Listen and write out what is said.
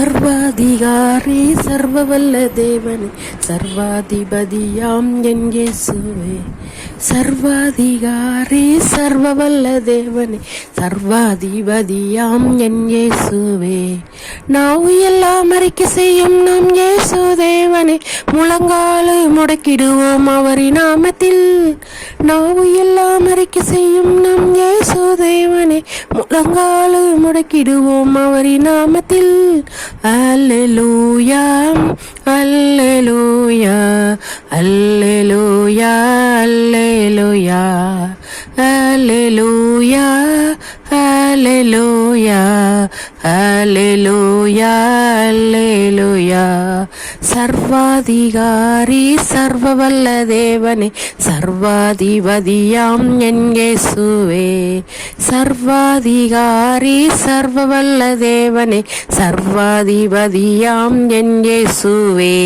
சர்வாதிகாரி சர்வவல்ல தேவனே சர்வாதிபதியாம் என் இயேசுவே. சர்வாதிகாரி சர்வவல்ல தேவனே சர்வாதிபதியாம் என் இயேசுவே. நாவு எல்லாம் அறிக்கை செய்யும் நம் இயேசு தேவனே, முழங்காலை முடக்கிடுவோம் அவரின் நாமத்தில். நாவு எல்லாம் அறிக்கை செய்யும் நம் இயேசு தேவனே, முழங்காலை முடக்கிடுவோம் அவரின் நாமத்தில். அல்லேலூயா அல்லேலூயா அல்லேலூயா அல்லேலூயா அல்லேலூயா அல்லேலூயா அல்லேலூயா அல்லேலூயா. சர்வாதிகாரி சர்வவல்ல தேவனே சர்வாதிபதியாம் என் இயேசுவே. சர்வாதிகாரி சர்வவல்ல தேவனே சர்வாதிபதியாம் என் இயேசுவே.